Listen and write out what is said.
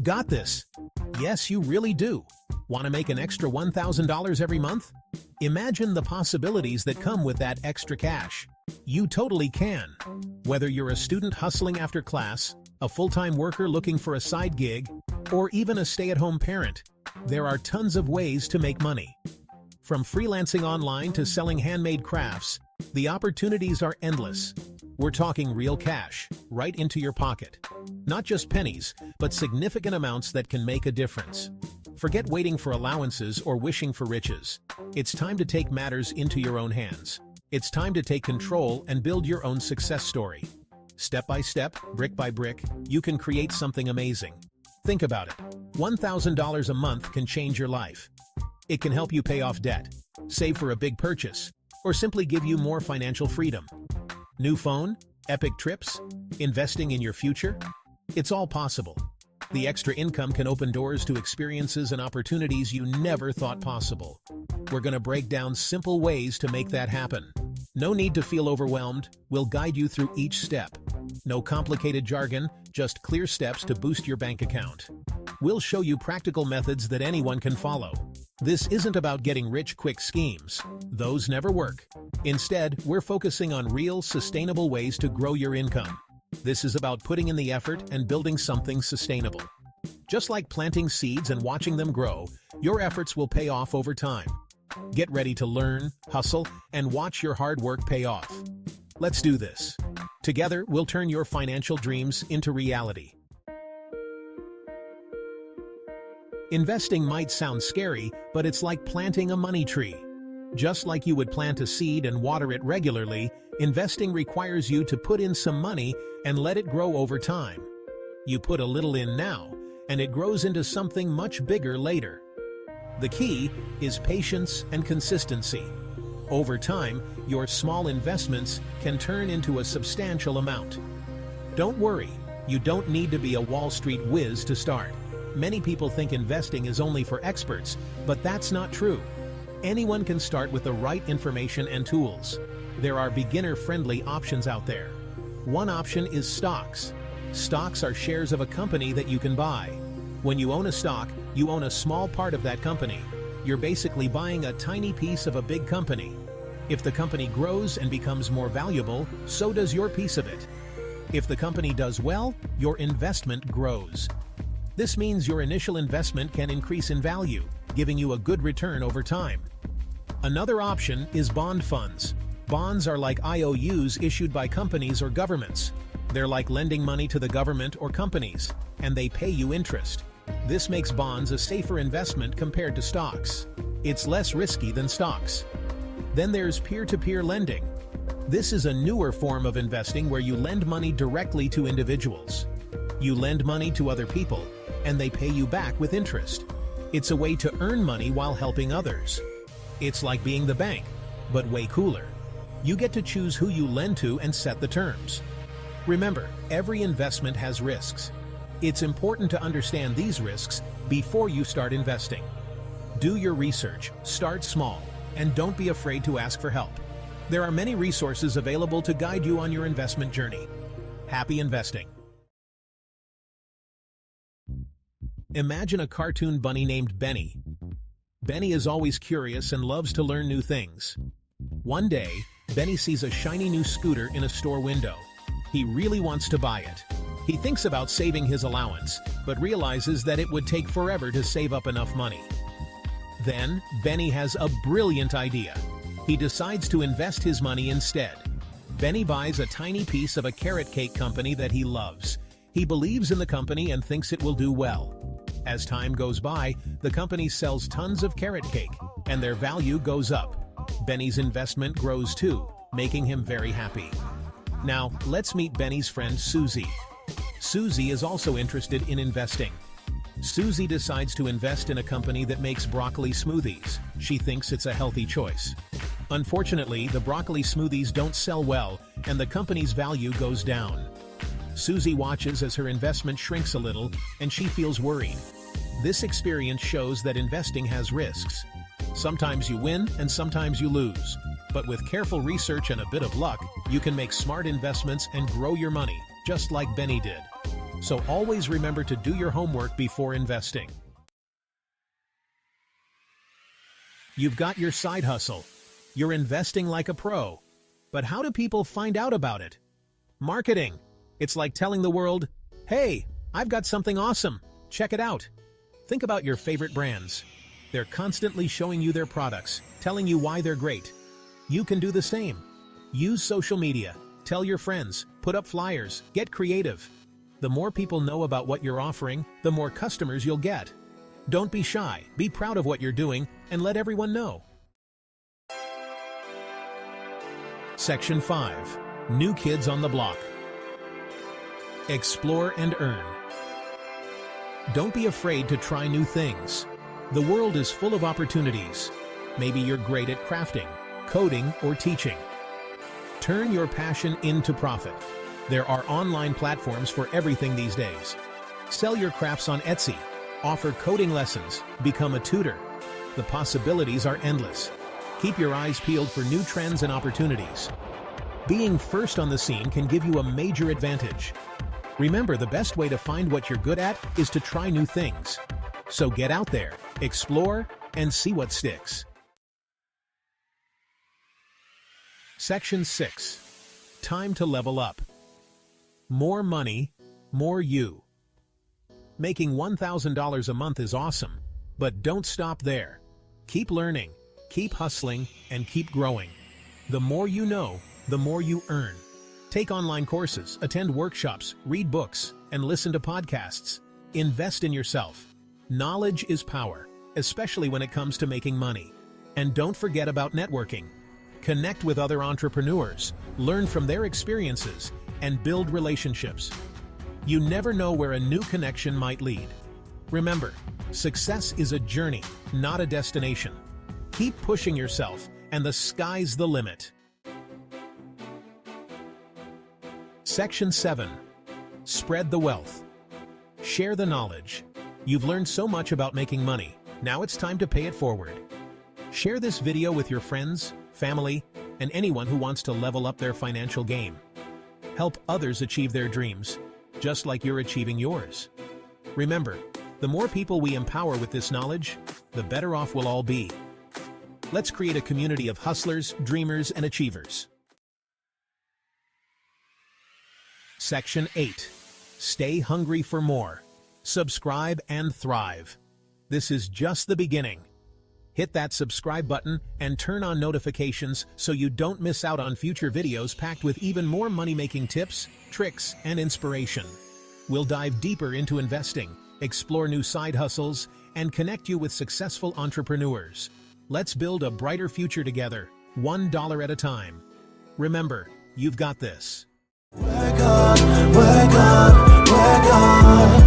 got this. Yes, you really do. Want to make an extra $1,000 every month? Imagine the possibilities that come with that extra cash. You totally can. Whether you're a student hustling after class, a full-time worker looking for a side gig, or even a stay-at-home parent, there are tons of ways to make money. From freelancing online to selling handmade crafts, the opportunities are endless. We're talking real cash, right into your pocket. Not just pennies, but significant amounts that can make a difference. Forget waiting for allowances or wishing for riches. It's time to take matters into your own hands. It's time to take control and build your own success story. Step by step, brick by brick, you can create something amazing. Think about it. $1,000 a month can change your life. It can help you pay off debt, save for a big purchase, or simply give you more financial freedom. New phone? Epic trips? Investing in your future? It's all possible. The extra income can open doors to experiences and opportunities you never thought possible. We're going to break down simple ways to make that happen. No need to feel overwhelmed. We'll guide you through each step. No complicated jargon, just clear steps to boost your bank account. We'll show you practical methods that anyone can follow. This isn't about getting rich quick schemes. Those never work. Instead, we're focusing on real, sustainable ways to grow your income. This is about putting in the effort and building something sustainable. Just like planting seeds and watching them grow, your efforts will pay off over time. Get ready to learn, hustle, and watch your hard work pay off. Let's do this. Together, we'll turn your financial dreams into reality. Investing might sound scary, but it's like planting a money tree. Just like you would plant a seed and water it regularly, investing requires you to put in some money and let it grow over time. You put a little in now, and it grows into something much bigger later. The key is patience and consistency. Over time, your small investments can turn into a substantial amount. Don't worry, you don't need to be a Wall Street whiz to start. Many people think investing is only for experts, but that's not true. Anyone can start with the right information and tools. There are beginner-friendly options out there. One option is stocks. Stocks are shares of a company that you can buy. When you own a stock, you own a small part of that company. You're basically buying a tiny piece of a big company. If the company grows and becomes more valuable, so does your piece of it. If the company does well, your investment grows. This means your initial investment can increase in value, giving you a good return over time. Another option is bond funds. Bonds are like IOUs issued by companies or governments. They're like lending money to the government or companies, and they pay you interest. This makes bonds a safer investment compared to stocks. It's less risky than stocks. Then there's peer-to-peer lending. This is a newer form of investing where you lend money directly to individuals. You lend money to other people, and they pay you back with interest. It's a way to earn money while helping others. It's like being the bank, but way cooler. You get to choose who you lend to and set the terms. Remember, every investment has risks. It's important to understand these risks before you start investing. Do your research, start small, and don't be afraid to ask for help. There are many resources available to guide you on your investment journey. Happy investing! Imagine a cartoon bunny named Benny. Benny is always curious and loves to learn new things. One day, Benny sees a shiny new scooter in a store window. He really wants to buy it. He thinks about saving his allowance, but realizes that it would take forever to save up enough money. Then, Benny has a brilliant idea. He decides to invest his money instead. Benny buys a tiny piece of a carrot cake company that he loves. He believes in the company and thinks it will do well. As time goes by, the company sells tons of carrot cake, and their value goes up. Benny's investment grows too, making him very happy. Now, let's meet Benny's friend Susie. Susie is also interested in investing. Susie decides to invest in a company that makes broccoli smoothies. She thinks it's a healthy choice. Unfortunately, the broccoli smoothies don't sell well, and the company's value goes down. Susie watches as her investment shrinks a little, and she feels worried. This experience shows that investing has risks. Sometimes you win and sometimes you lose. But with careful research and a bit of luck, you can make smart investments and grow your money, just like Benny did. So always remember to do your homework before investing. You've got your side hustle. You're investing like a pro. But how do people find out about it? Marketing. It's like telling the world, "Hey, I've got something awesome. Check it out." Think about your favorite brands. They're constantly showing you their products, telling you why they're great. You can do the same. Use social media. Tell your friends. Put up flyers. Get creative. The more people know about what you're offering, the more customers you'll get. Don't be shy. Be proud of what you're doing and let everyone know. Section 5. New Kids on the Block. Explore and earn. Don't be afraid to try new things. The world is full of opportunities. Maybe you're great at crafting, coding, or teaching. Turn your passion into profit. There are online platforms for everything these days. Sell your crafts on Etsy, offer coding lessons, become a tutor. The possibilities are endless. Keep your eyes peeled for new trends and opportunities. Being first on the scene can give you a major advantage. Remember, the best way to find what you're good at is to try new things. So get out there, explore, and see what sticks. Section 6. Time to level up. More money, more you. Making $1,000 a month is awesome, but don't stop there. Keep learning, keep hustling, and keep growing. The more you know, the more you earn. Take online courses, attend workshops, read books, and listen to podcasts. Invest in yourself. Knowledge is power, especially when it comes to making money. And don't forget about networking. Connect with other entrepreneurs, learn from their experiences, and build relationships. You never know where a new connection might lead. Remember, success is a journey, not a destination. Keep pushing yourself, and the sky's the limit. Section 7. Spread the wealth. Share the knowledge. You've learned so much about making money. Now it's time to pay it forward. Share this video with your friends, family, and anyone who wants to level up their financial game. Help others achieve their dreams, just like you're achieving yours. Remember, the more people we empower with this knowledge, the better off we'll all be. Let's create a community of hustlers, dreamers, and achievers. Section 8. Stay hungry for more. Subscribe and thrive. This is just the beginning. Hit that subscribe button and turn on notifications so you don't miss out on future videos packed with even more money-making tips, tricks, and inspiration. We'll dive deeper into investing, explore new side hustles, and connect you with successful entrepreneurs. Let's build a brighter future together, $1 at a time. Remember, you've got this. Work hard, work hard, work hard.